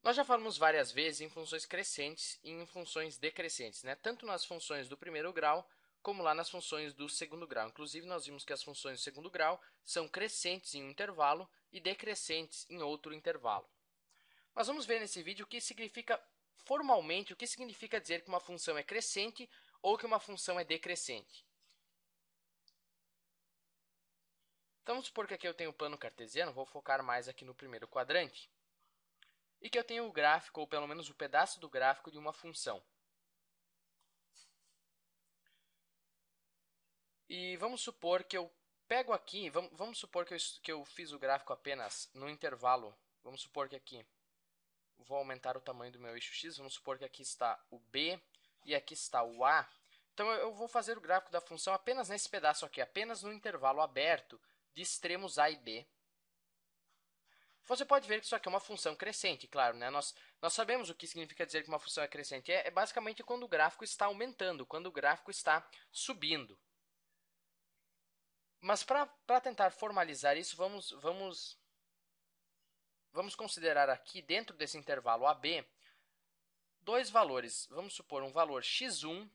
Nós já falamos várias vezes em funções crescentes e em funções decrescentes, né? Tanto nas funções do primeiro grau, como lá nas funções do segundo grau. Inclusive, nós vimos que as funções do segundo grau são crescentes em um intervalo e decrescentes em outro intervalo. Nós vamos ver nesse vídeo o que significa formalmente, o que significa dizer que uma função é crescente ou que uma função é decrescente. Então, vamos supor que aqui eu tenho o plano cartesiano, vou focar mais aqui no primeiro quadrante, e que eu tenho o gráfico, ou pelo menos o pedaço do gráfico de uma função. E vamos supor que eu pego aqui, vamos supor que eu fiz o gráfico apenas no intervalo. Vamos supor que aqui, vou aumentar o tamanho do meu eixo x, vamos supor que aqui está o b e aqui está o a. Então, eu vou fazer o gráfico da função apenas nesse pedaço aqui, apenas no intervalo aberto de extremos a e b. Você pode ver que isso aqui é uma função crescente, claro, né? Nós sabemos o que significa dizer que uma função é crescente. É basicamente quando o gráfico está aumentando, quando o gráfico está subindo. Mas para tentar formalizar isso, vamos considerar aqui, dentro desse intervalo AB, dois valores. Vamos supor um valor x1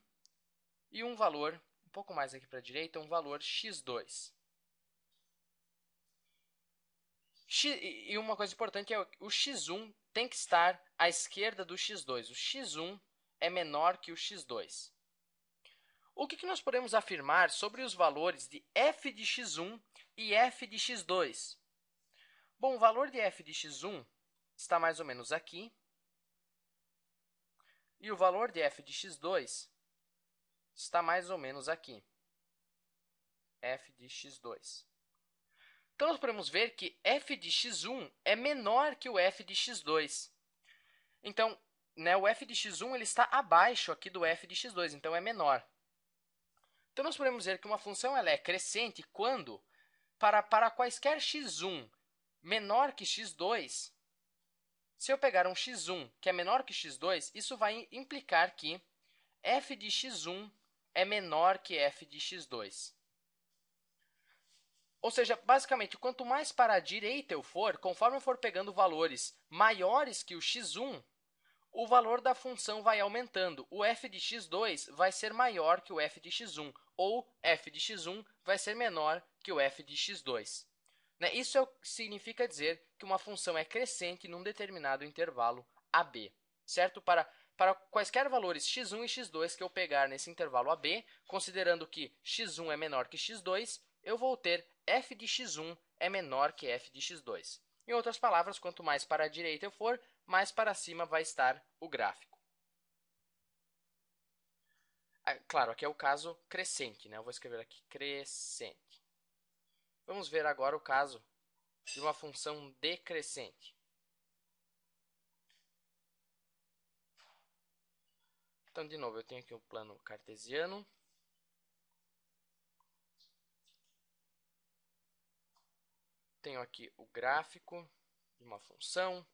e um valor, um pouco mais aqui para a direita, um valor x2. E uma coisa importante é o x1 tem que estar à esquerda do x2. O x1 é menor que o x2. O que nós podemos afirmar sobre os valores de f de x1 e f de x2? Bom, o valor de f de x1 está mais ou menos aqui. E o valor de f de x2 está mais ou menos aqui. F de x2. Então, nós podemos ver que f de x1 é menor que o f de x2. Então, né, o f de x1 ele está abaixo aqui do f de x2, então é menor. Então, nós podemos dizer que uma função ela é crescente quando, para quaisquer x1 menor que x2, se eu pegar um x1 que é menor que x2, isso vai implicar que f de x1 é menor que f de x2. Ou seja, basicamente, quanto mais para a direita eu for, conforme eu for pegando valores maiores que o x1, o valor da função vai aumentando. O f de x2 vai ser maior que o f de x1, ou f de x1 vai ser menor que o f de x2. Isso significa dizer que uma função é crescente num determinado intervalo AB, certo? Para quaisquer valores x1 e x2 que eu pegar nesse intervalo AB, considerando que x1 é menor que x2, eu vou ter f de x1 é menor que f de x2. Em outras palavras, quanto mais para a direita eu for, mais para cima vai estar o gráfico. Claro, aqui é o caso crescente, né? Eu vou escrever aqui crescente. Vamos ver agora o caso de uma função decrescente. Então, de novo, eu tenho aqui o plano cartesiano. Tenho aqui o gráfico de uma função,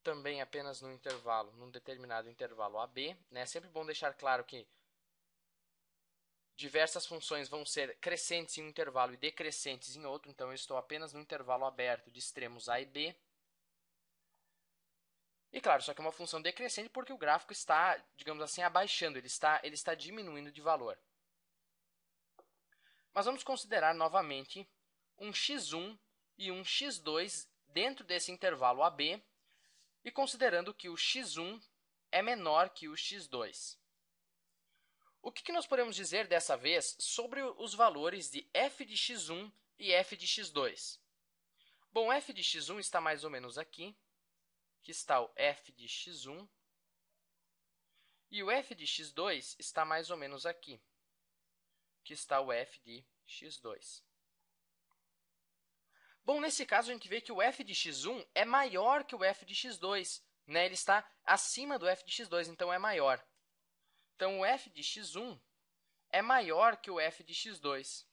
também apenas no intervalo, num determinado intervalo AB. É sempre bom deixar claro que diversas funções vão ser crescentes em um intervalo e decrescentes em outro, então eu estou apenas no intervalo aberto de extremos A e B. E claro, isso aqui é uma função decrescente porque o gráfico está, digamos assim, abaixando, ele está diminuindo de valor. Mas vamos considerar novamente um x1 e um x2 dentro desse intervalo AB e considerando que o x1 é menor que o x2. O que nós podemos dizer dessa vez sobre os valores de f de x1 e f de x2? Bom, f de x1 está mais ou menos aqui, que está o f de x1, e o f de x2 está mais ou menos aqui, que está o f de x2. Bom, nesse caso, a gente vê que o f de x1 é maior que o f de x2. Né? Ele está acima do f de x2, então é maior. Então, o f de x1 é maior que o f de x2.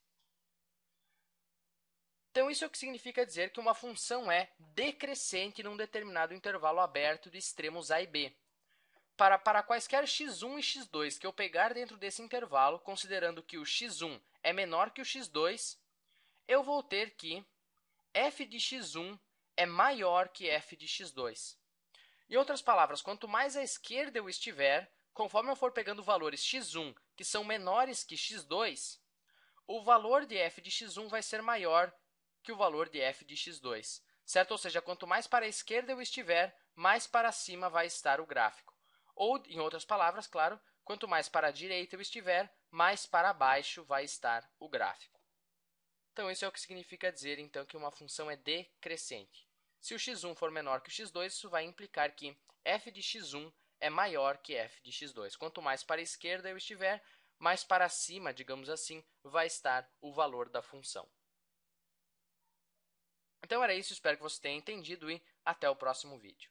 Então, isso é o que significa dizer que uma função é decrescente num determinado intervalo aberto de extremos a e b. Para quaisquer x1 e x2 que eu pegar dentro desse intervalo, considerando que o x1 é menor que o x2, eu vou ter que f de x1 é maior que f de x2. Em outras palavras, quanto mais à esquerda eu estiver, conforme eu for pegando valores x1 que são menores que x2, o valor de f de x1 vai ser maior que o valor de f de x2, certo? Ou seja, quanto mais para a esquerda eu estiver, mais para cima vai estar o gráfico. Ou, em outras palavras, claro, quanto mais para a direita eu estiver, mais para baixo vai estar o gráfico. Então, isso é o que significa dizer então, que uma função é decrescente. Se o x1 for menor que o x2, isso vai implicar que f de x1 é maior que f de x2. Quanto mais para a esquerda eu estiver, mais para cima, digamos assim, vai estar o valor da função. Então, era isso. Espero que você tenha entendido e até o próximo vídeo.